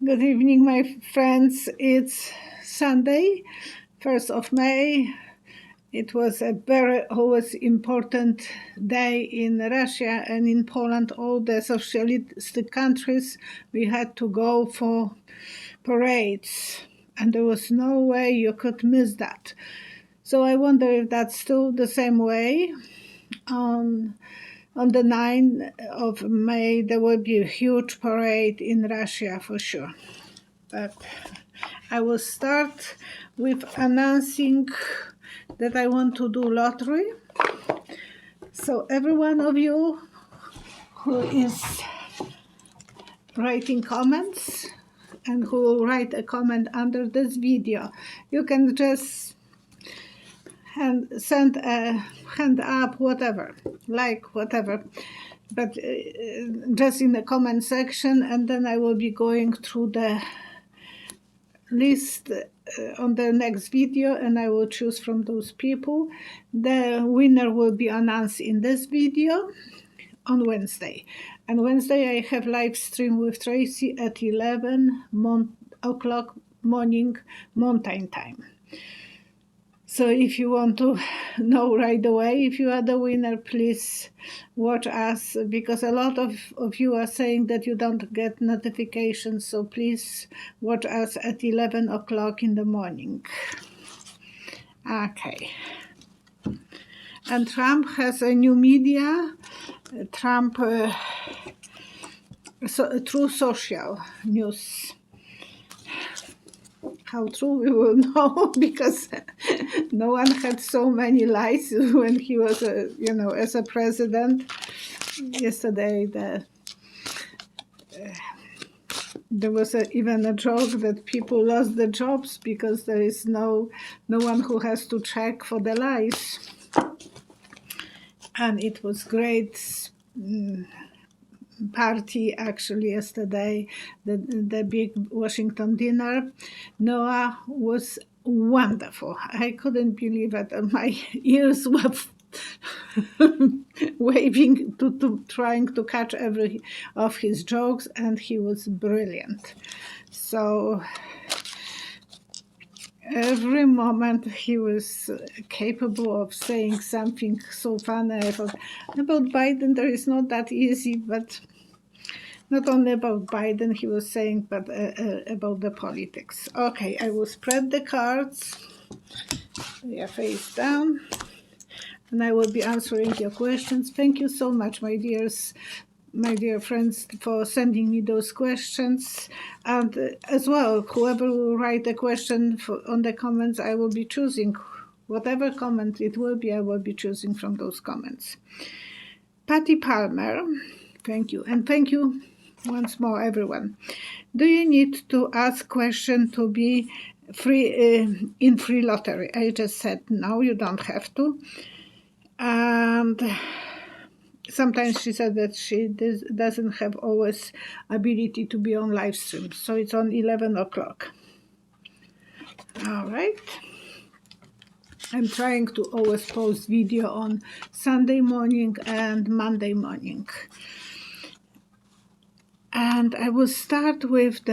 Good evening, my friends. It's Sunday, 1st of May. It was a very always important day in Russia and in Poland. All the socialistic countries, we had to go for parades, and there was no way you could miss that. So I wonder if that's still the same way. On the 9th of May, there will be a huge parade in Russia for sure. But I will start with announcing that I want to do lottery. So every one of you who is writing comments and who will write a comment under this video, you can just send a hand up, whatever, like whatever, but just in the comment section, and then I will be going through the list on the next video, and I will choose from those people. The winner will be announced in this video on Wednesday. And Wednesday I have live stream with Tracy at 11 o'clock morning Mountain Time. So if you want to know right away if you are the winner, please watch us, because a lot of you are saying that you don't get notifications. So please watch us at 11 o'clock in the morning. Okay. And Trump has a new media, Trump True Social News. How true we will know, because no one had so many lies when he was, as a president. Yesterday, there was even a joke that people lost their jobs because there is no one who has to check for the lies. And it was great. Party actually yesterday, the big Washington dinner. Noah was wonderful. I couldn't believe it. My ears were waving to trying to catch every of his jokes, and he was brilliant. So every moment he was capable of saying something so funny. About Biden, there is not that easy, but not only about Biden he was saying, but about the politics. Okay, I will spread the cards. Yeah, face down. And I will be answering your questions. Thank you so much, my dear friends, for sending me those questions. And as well, whoever will write a question on the comments, I will be choosing. Whatever comment it will be, I will be choosing from those comments. Patty Palmer, thank you. And thank you once more, everyone. Do you need to ask question to be free in free lottery? I just said no, you don't have to. And sometimes she said that she doesn't have always ability to be on live stream, so it's on 11 o'clock. All right. I'm trying to always post video on Sunday morning and Monday morning. And I will start with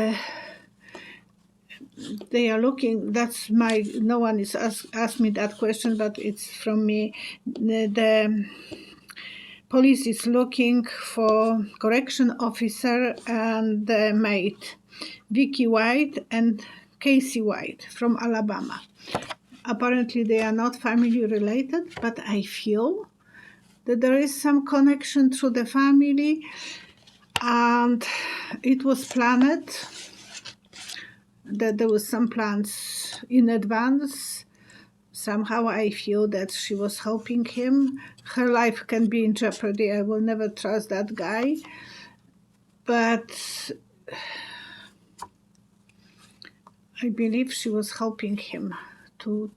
they are looking, that's no one is asked me that question, but it's from me. The police is looking for correction officer and the maid, Vicki White and Casey White from Alabama. Apparently they are not family related, but I feel that there is some connection through the family, and it was planned, that there was some plans in advance. Somehow I feel that she was helping him. Her life can be in jeopardy. I will never trust that guy. But I believe she was helping him to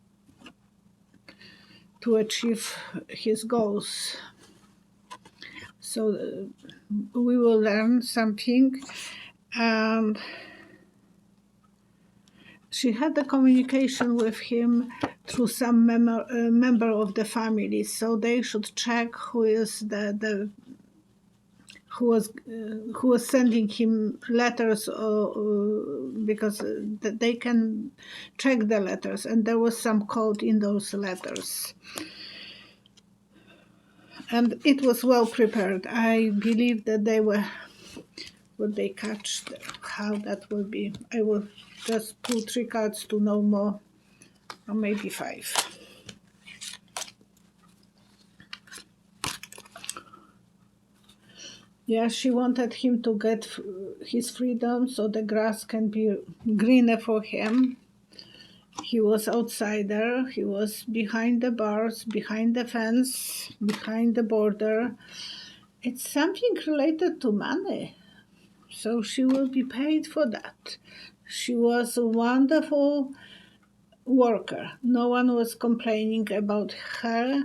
achieve his goals. So we will learn something. And she had the communication with him through some member of the family, so they should check who who was sending him letters because they can check the letters, and there was some code in those letters. And it was well prepared. I believe that they were, would they catch how that will be. I will just pull 3 cards to know more, or maybe 5. Yeah, she wanted him to get his freedom so the grass can be greener for him. He was outsider. He was behind the bars, behind the fence, behind the border. It's something related to money. So she will be paid for that. She was a wonderful worker. No one was complaining about her,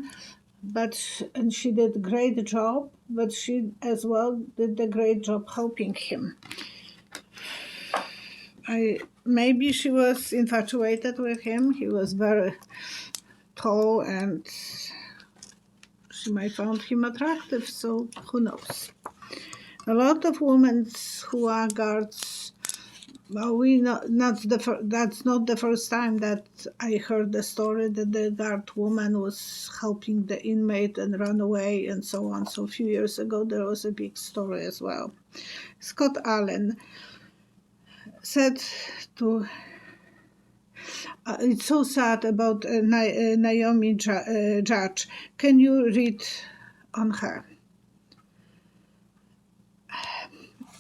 and she did a great job, but she as well did a great job helping him. Maybe she was infatuated with him. He was very tall and she might find him attractive, so who knows. A lot of women who are guards, well, that's not the first time that I heard the story that the guard woman was helping the inmate and ran away and so on. So a few years ago there was a big story as well. Scott Allen said to, it's so sad about Naomi Judd. Can you read on her?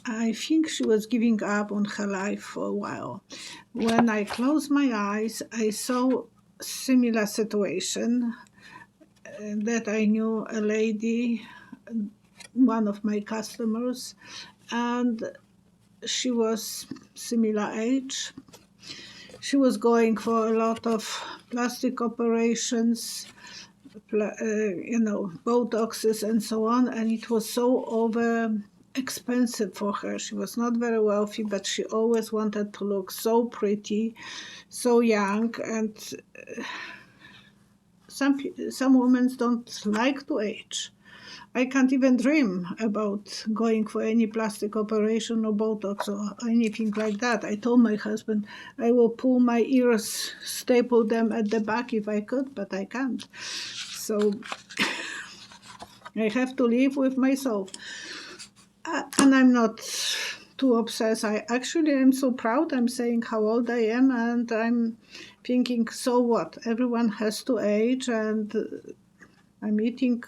I think she was giving up on her life for a while. When I closed my eyes, I saw a similar situation that I knew a lady, one of my customers, and she was similar age. She was going for a lot of plastic operations, Botoxes and so on, and it was so expensive for her. She was not very wealthy, but she always wanted to look so pretty, so young, and some women don't like to age. I can't even dream about going for any plastic operation or Botox or anything like that. I told my husband I will pull my ears, staple them at the back if I could, but I can't. So I have to live with myself. And I'm not too obsessed. I actually am so proud. I'm saying how old I am, and I'm thinking, so what? Everyone has to age, and I'm eating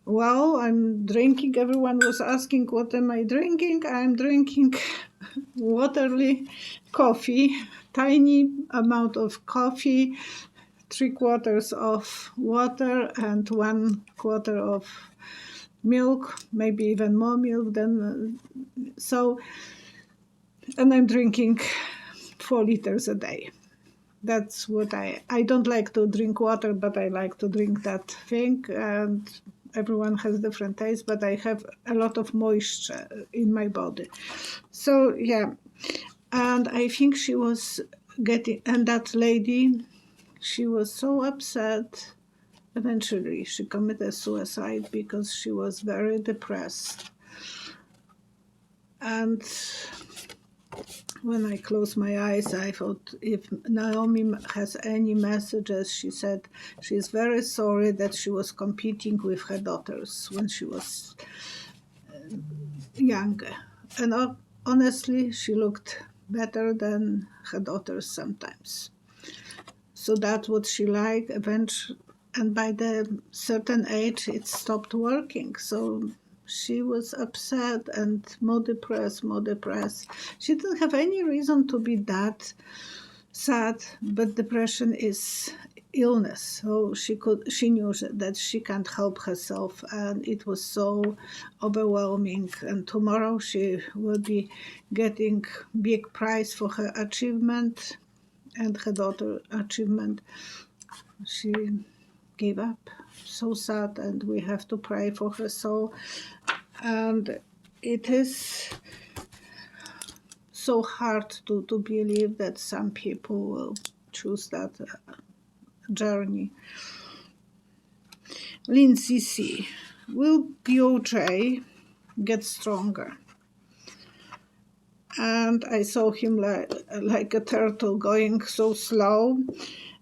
well, I'm drinking. Everyone was asking, what am I drinking? I'm drinking waterly coffee, tiny amount of coffee, 3/4 of water, and 1/4 of milk, maybe even more milk than so. And I'm drinking 4 liters a day. That's what I don't like to drink water, but I like to drink that thing, and everyone has different tastes, but I have a lot of moisture in my body. So, yeah. And I think she was and that lady, she was so upset. Eventually, she committed suicide because she was very depressed. And when I closed my eyes, I thought if Naomi has any messages, she said she's very sorry that she was competing with her daughters when she was younger. And honestly, she looked better than her daughters sometimes. So that's what she liked. Eventually, and by the certain age, it stopped working. So she was upset and more depressed. She didn't have any reason to be that sad, but depression is illness. So she knew that she can't help herself, and it was so overwhelming. And tomorrow she will be getting big prize for her achievement and her daughter achievement. She gave up. So sad, and we have to pray for her soul. And it is so hard to believe that some people will choose that journey. Lindsay C. Will DOJ get stronger. And I saw him like a turtle going so slow,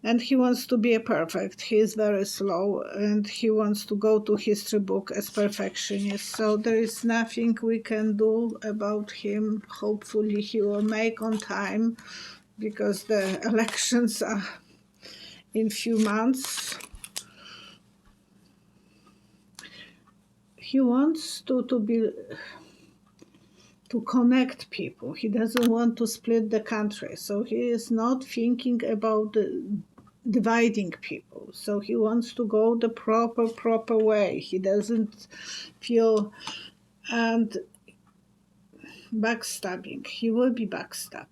and he wants to be a perfect. He is very slow, and he wants to go to history book as perfectionist. So there is nothing we can do about him. Hopefully he will make on time, because the elections are in few months. He wants to connect people. He doesn't want to split the country. So he is not thinking about dividing people. So he wants to go the proper way. He doesn't feel, and backstabbing. He will be backstabbed,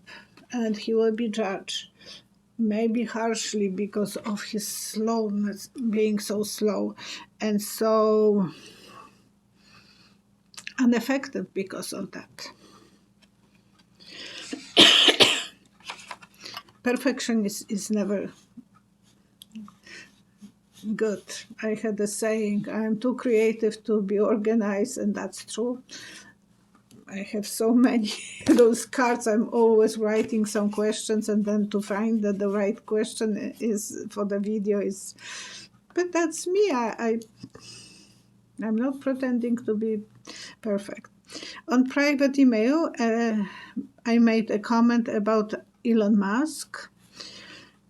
and he will be judged, maybe harshly, because of his slowness, being so slow and so ineffective because of that. Perfection is never good. I had a saying, I'm too creative to be organized, and that's true. I have so many those cards. I'm always writing some questions, and then to find that the right question is for the video is, but that's me. I'm not pretending to be perfect. On private email, I made a comment about Ellon Musk,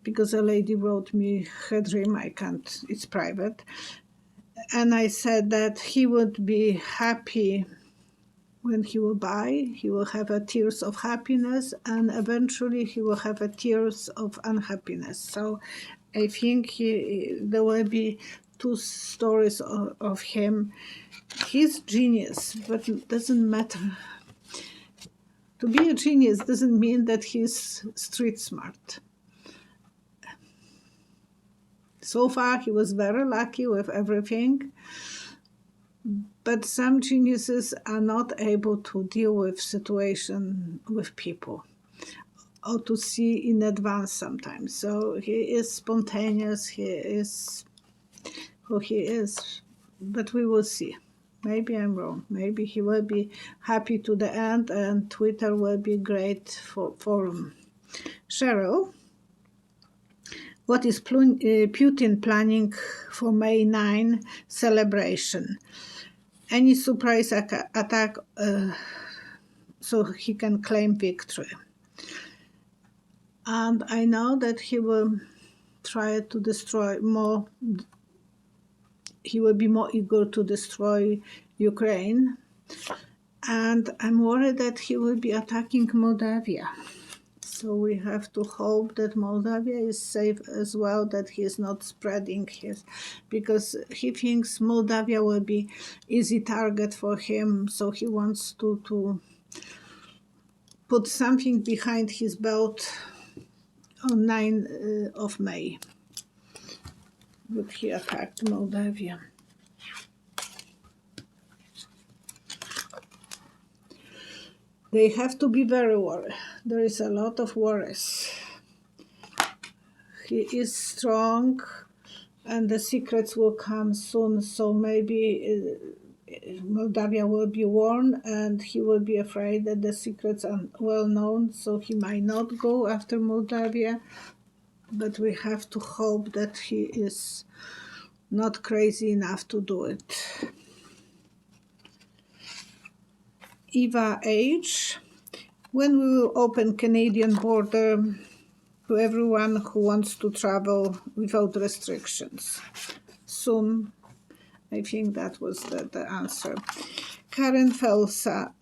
because a lady wrote me her dream. I can't, it's private. And I said that he would be happy when he will buy. He will have a tears of happiness, and eventually he will have a tears of unhappiness. So I think there will be two stories of him. He's genius, but it doesn't matter. To be a genius doesn't mean that he's street smart. So far, he was very lucky with everything, but some geniuses are not able to deal with situation with people, or to see in advance sometimes. So he is spontaneous, he is who he is, but we will see. Maybe I'm wrong. Maybe he will be happy to the end, and Twitter will be great for him. Cheryl, what is Putin planning for May 9 celebration? Any surprise attack so he can claim victory? And I know that he will try to destroy more. He will be more eager to destroy Ukraine. And I'm worried that he will be attacking Moldavia. So we have to hope that Moldavia is safe as well, that he is not spreading his, because he thinks Moldavia will be easy target for him. So he wants to put something behind his belt on 9 of May. But he attacked Moldavia. They have to be very worried. There is a lot of worries. He is strong, and the secrets will come soon. So maybe Moldavia will be warned, and he will be afraid that the secrets are well known. So he might not go after Moldavia. But we have to hope that he is not crazy enough to do it. Eva H. When we will open Canadian border to everyone who wants to travel without restrictions? Soon. I think that was the answer. Karen Felska.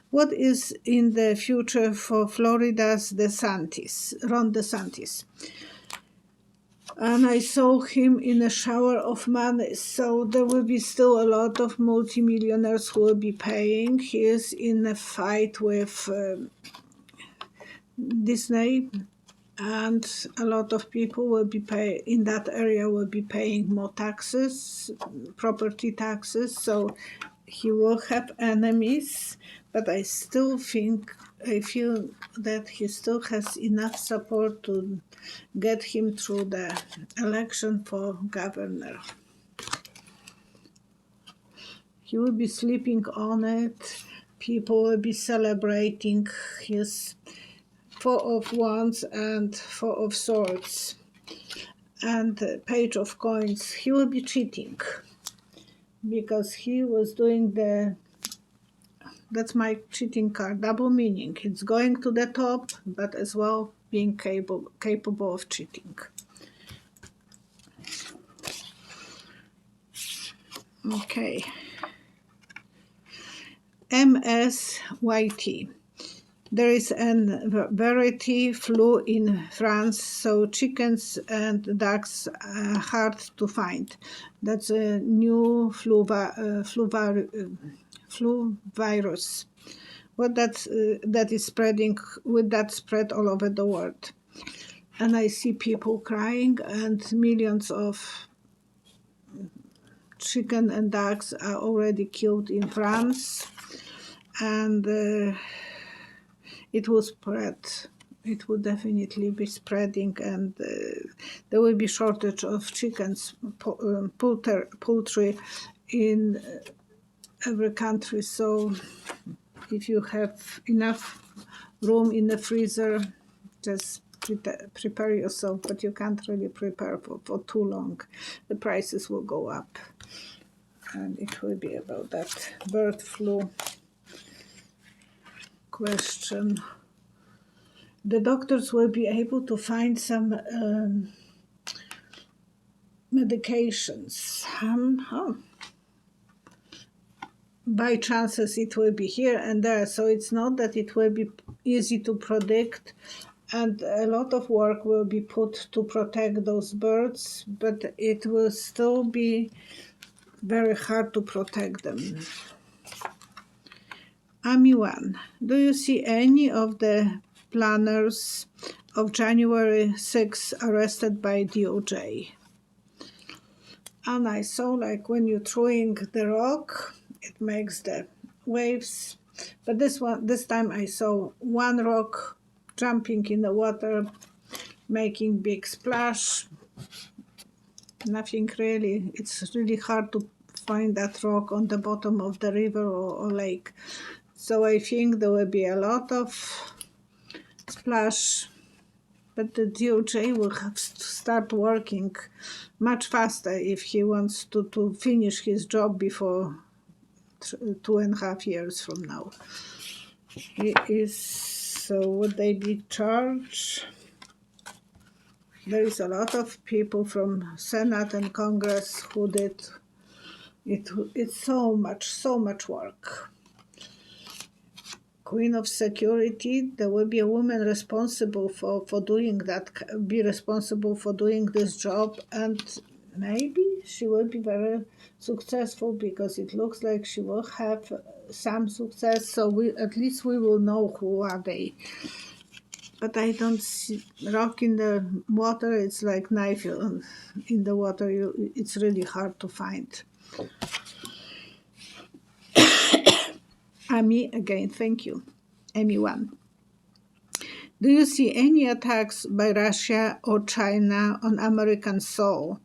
What is in the future for Florida's Ron DeSantis? And I saw him in a shower of money. So there will be still a lot of multimillionaires who will be paying. He is in a fight with Disney, and a lot of people will be in that area will be paying more taxes, property taxes. So he will have enemies, but I feel that he still has enough support to get him through the election for governor. He will be sleeping on it. People will be celebrating his Four of Wands and Four of Swords and Page of Coins. He will be cheating because he was doing that's my cheating card, double meaning. It's going to the top, but as well being capable of cheating. Okay. MSYT. There is a variety flu in France, so chickens and ducks are hard to find. That's a new flu virus. That is spreading with that spread all over the world. And I see people crying, and millions of chicken and ducks are already killed in France, and it will spread. It will definitely be spreading, and there will be shortage of chickens, poultry in every country. So if you have enough room in the freezer, just prepare yourself, but you can't really prepare for too long. The prices will go up, and it will be about that bird flu question. The doctors will be able to find some medications. By chances it will be here and there, so it's not that it will be easy to predict, and a lot of work will be put to protect those birds, but it will still be very hard to protect them. Ami 1. Do you see any of the planners of January 6 arrested by DOJ? And I saw, like, when you're throwing the rock, it makes the waves. But this time I saw one rock jumping in the water, making big splash. Nothing really. It's really hard to find that rock on the bottom of the river or lake. So I think there will be a lot of splash, but the DOJ will have to start working much faster if he wants to finish his job before 2.5 years from now. So would they be charged? There is a lot of people from Senate and Congress who did it. It's so much work. Queen of Security, there will be a woman responsible for doing that, be responsible for doing this job, and maybe she will be very successful, because it looks like she will have some success, so at least we will know who are they. But I don't see rock in the water. It's like knife in the water. It's really hard to find. Ami, again, thank you. Ami 1. Do you see any attacks by Russia or China on American soil?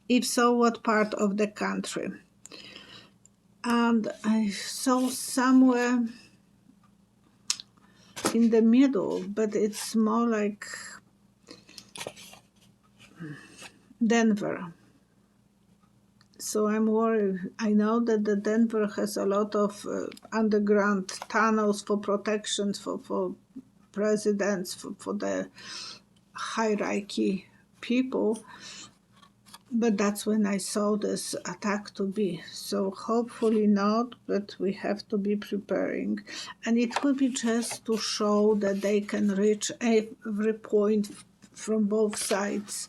If so, what part of the country? And I saw somewhere in the middle, but it's more like Denver. So I'm worried. I know that the Denver has a lot of underground tunnels for protection for presidents, for the hierarchy people. But that's when I saw this attack to be. So hopefully not, but we have to be preparing. And it will be just to show that they can reach every point from both sides,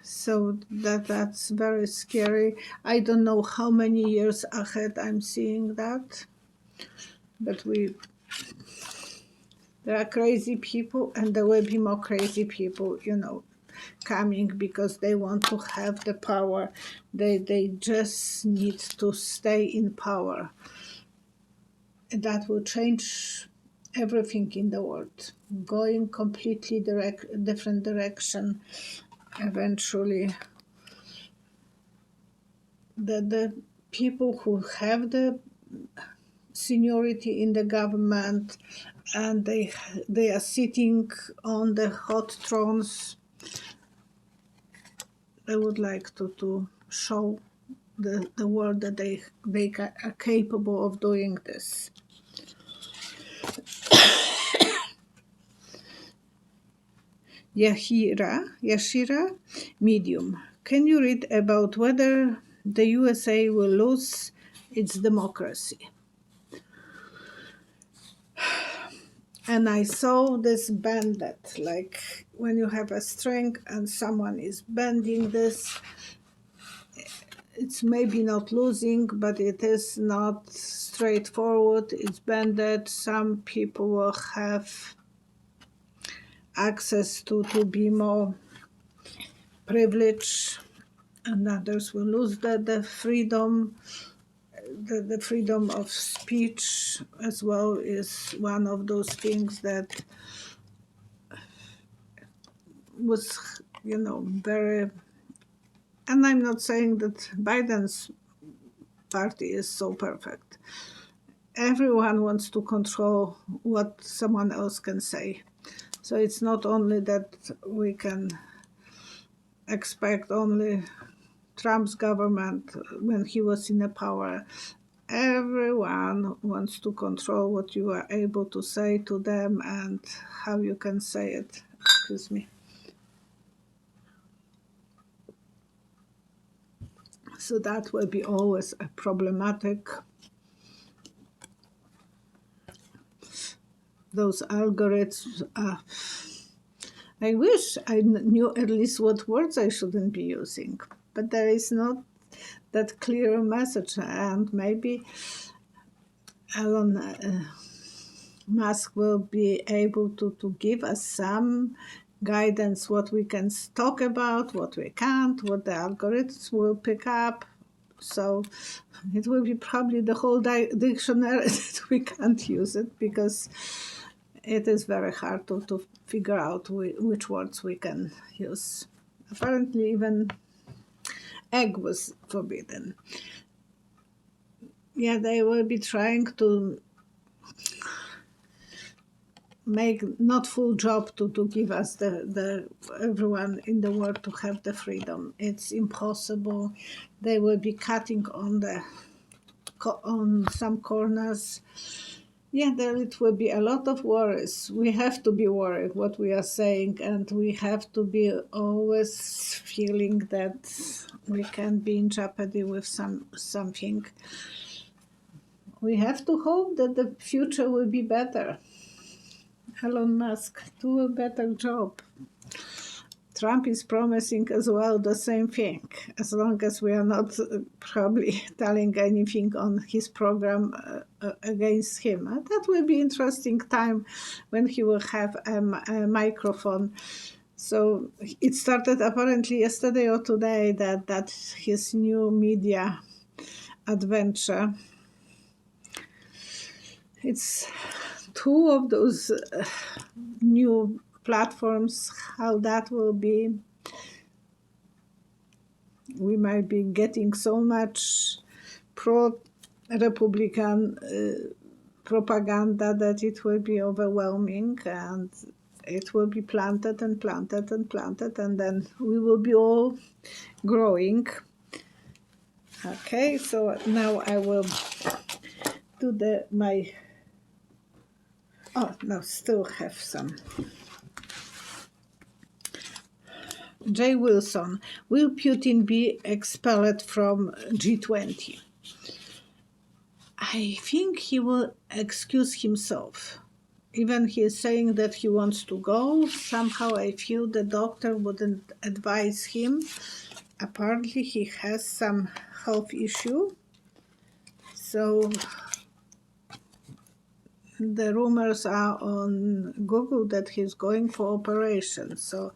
So that's very scary. I don't know how many years ahead I'm seeing that, but there are crazy people, and there will be more crazy people, coming because they want to have the power. They just need to stay in power. That will change everything in the world, going completely different direction eventually. the people who have the seniority in the government and they are sitting on the hot thrones, they would like to show the world that they are capable of doing this. Yashira, medium. Can you read about whether the USA will lose its democracy? And I saw this bended, like when you have a string and someone is bending this, it's maybe not losing, but it is not straightforward. It's bended. Some people will have access to be more privileged, and others will lose the freedom. The freedom of speech as well is one of those things that was, very. And I'm not saying that Biden's party is so perfect. Everyone wants to control what someone else can say. So it's not only that we can expect only Trump's government when he was in the power. Everyone wants to control what you are able to say to them and how you can say it. Excuse me. So that will be always a problematic. Those algorithms, I wish I knew at least what words I shouldn't be using, but there is not that clear message, and maybe Ellon Musk will be able to give us some guidance what we can talk about, what we can't, what the algorithms will pick up. So it will be probably the whole dictionary that we can't use it, because it is very hard to figure out which words we can use. Apparently even egg was forbidden. Yeah, they will be trying to make not full job to give us the everyone in the world to have the freedom. It's impossible. They will be cutting on some corners. Yeah, there it will be a lot of worries. We have to be worried what we are saying, and we have to be always feeling that we can be in jeopardy with something. We have to hope that the future will be better. Elon Musk, do a better job. Trump is promising as well the same thing, as long as we are not probably telling anything on his program against him. That will be interesting time when he will have a microphone. So it started apparently yesterday or today that his new media adventure. It's two of those new platforms, how that will be. We might be getting so much pro-Republican propaganda that it will be overwhelming, and it will be planted and planted and planted, and then we will be all growing. Okay, so now I will do still have some. Jay Wilson, will Putin be expelled from G20? I think he will excuse himself. Even he is saying that he wants to go. Somehow I feel the doctor wouldn't advise him. Apparently he has some health issue. So the rumors are on Google that he's going for operation. So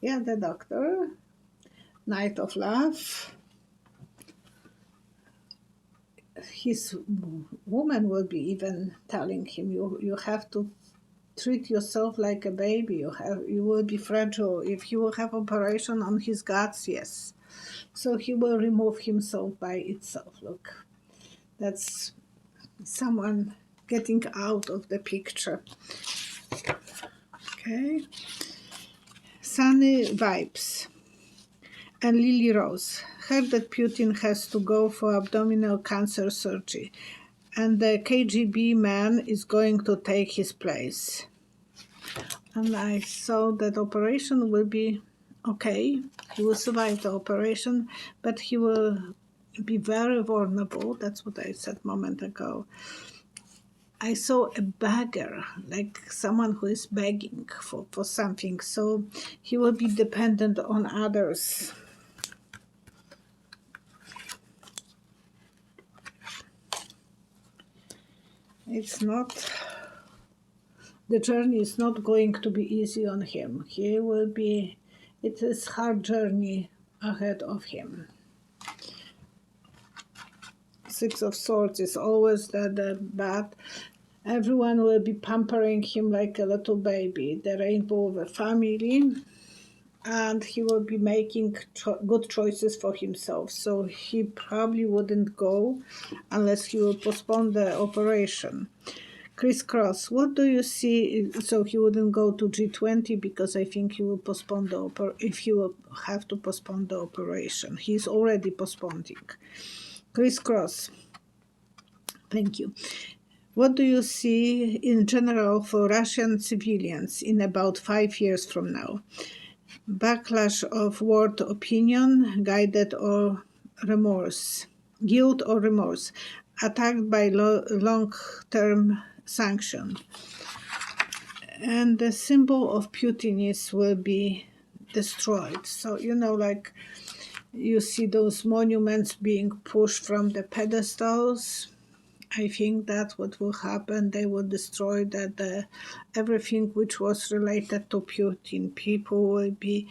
yeah, the doctor, Night of Love. His woman will be even telling him, you have to treat yourself like a baby. You will be fragile. If you will have operation on his guts, yes, So he will remove himself by itself. Look, that's someone getting out of the picture. Okay. Sunny vibes. And Lily Rose. Heard that Putin has to go for abdominal cancer surgery, and the KGB man is going to take his place. And I saw that operation will be okay. He will survive the operation, but he will be very vulnerable. That's what I said a moment ago. I saw a beggar, like someone who is begging for something. So he will be dependent on others. It's not, the journey is not going to be easy on him. He will be, it is hard journey ahead of him. Six of Swords is always the bad. Everyone will be pampering him like a little baby, the rainbow of a family, and he will be making good choices for himself. So he probably wouldn't go unless he will postpone the operation. Crisscross, what do you see? So he wouldn't go to G20 because I think he will postpone if he will have to postpone the operation. He's already postponing. Crisscross, thank you. What do you see in general for Russian civilians in about 5 years from now? Backlash of world opinion, guided or remorse, guilt or remorse, attacked by long-term sanction. And the symbol of Putin will be destroyed. So, like you see those monuments being pushed from the pedestals. I think that's what will happen. They will destroy everything which was related to Putin. People will be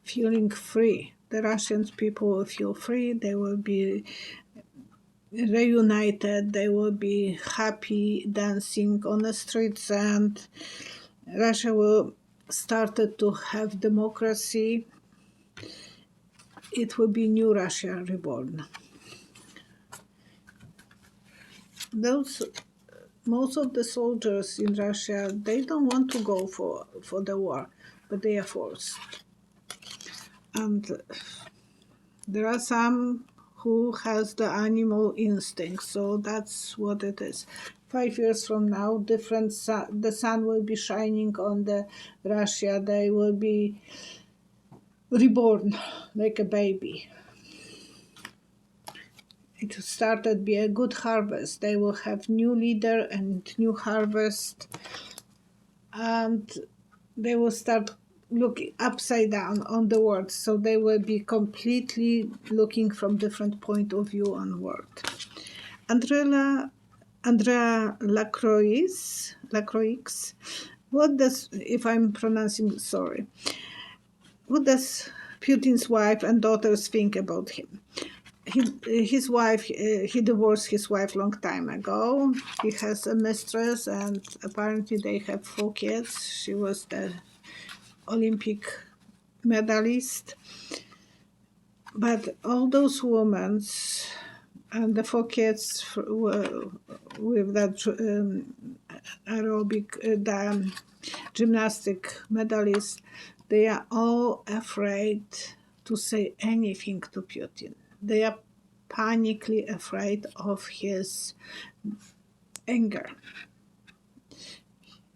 feeling free. The Russian people will feel free. They will be reunited. They will be happy dancing on the streets, and Russia will start to have democracy. It will be new Russia reborn. Most of the soldiers in Russia, they don't want to go for the war, but they are forced. And there are some who has the animal instinct, so that's what it is. 5 years from now, the sun will be shining on the Russia. They will be reborn like a baby. It started be a good harvest. They will have new leader and new harvest, and they will start looking upside down on the world. So they will be completely looking from different point of view on world. Andrea Lacroix, what does, if I'm pronouncing, sorry, what does Putin's wife and daughters think about him? His wife, he divorced his wife long time ago. He has a mistress, and apparently they have 4 kids. She was the Olympic medalist. But all those women and the 4 kids with that aerobic, the gymnastic medalist, they are all afraid to say anything to Putin. They are panically afraid of his anger.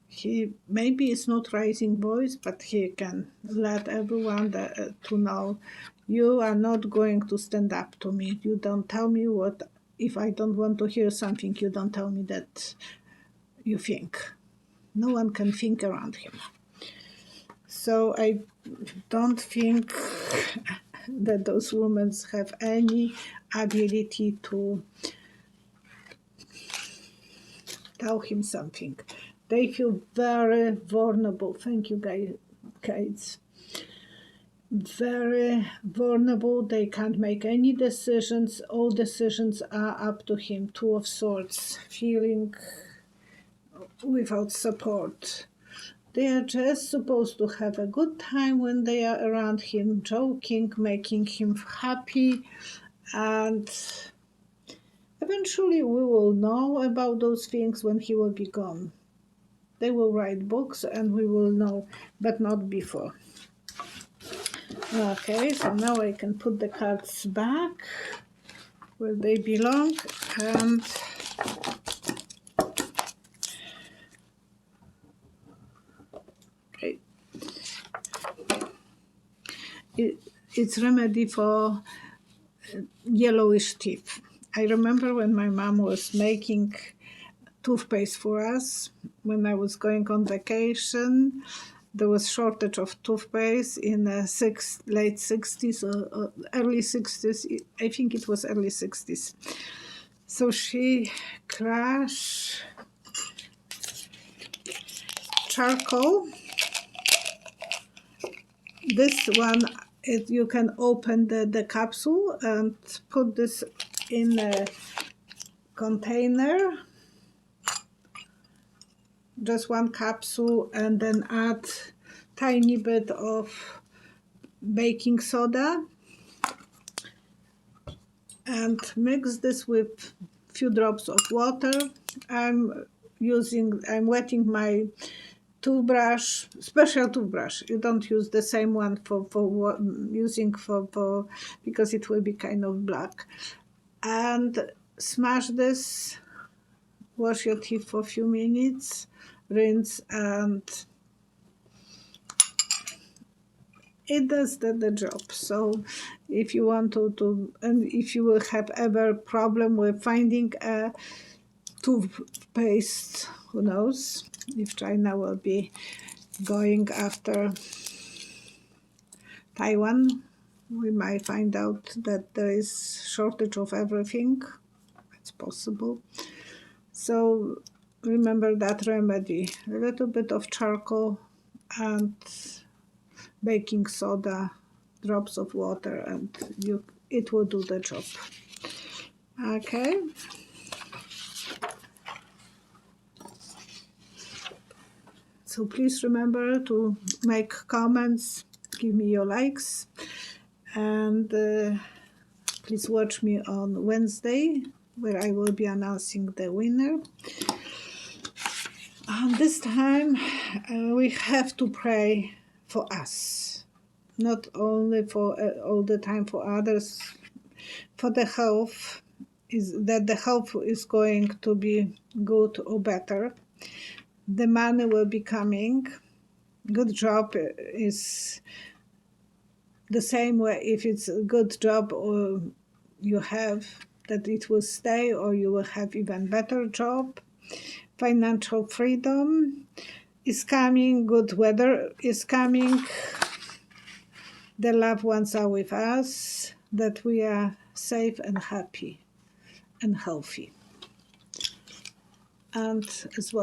He maybe is not raising voice, but he can let everyone to know, you are not going to stand up to me. You don't tell me what, if I don't want to hear something, you don't tell me that you think. No one can think around him. So I don't think that those women have any ability to tell him something. They feel very vulnerable. Thank you, guys. Very vulnerable. They can't make any decisions. All decisions are up to him. 2 of Swords, feeling without support. They are just supposed to have a good time when they are around him, joking, making him happy, and eventually we will know about those things when he will be gone. They will write books and we will know, but not before. Okay, so now I can put the cards back where they belong, and okay. It's remedy for yellowish teeth. I remember when my mom was making toothpaste for us when I was going on vacation. There was shortage of toothpaste in the late 60s or early 60s. I think it was early 60s. So she crushed charcoal. This one, you can open the capsule and put this in a container, just one capsule, and then add tiny bit of baking soda and mix this with few drops of water. I'm wetting my toothbrush, special toothbrush. You don't use the same one for because it will be kind of black. And smash this, wash your teeth for a few minutes, rinse, and it does the job. So if you want to and if you will have ever problem with finding a toothpaste, who knows if China will be going after Taiwan, we might find out that there is shortage of everything. It's possible. So remember that remedy, a little bit of charcoal and baking soda, drops of water, and it will do the job. Okay. So please remember to make comments, give me your likes, and please watch me on Wednesday, where I will be announcing the winner. This time we have to pray for us, not only for all the time for others, for the health, that the health is going to be good or better. The money will be coming. Good job is the same way. If it's a good job or you have, that it will stay, or you will have even better job. Financial freedom is coming. Good weather is coming. The loved ones are with us. That we are safe and happy and healthy. And as well,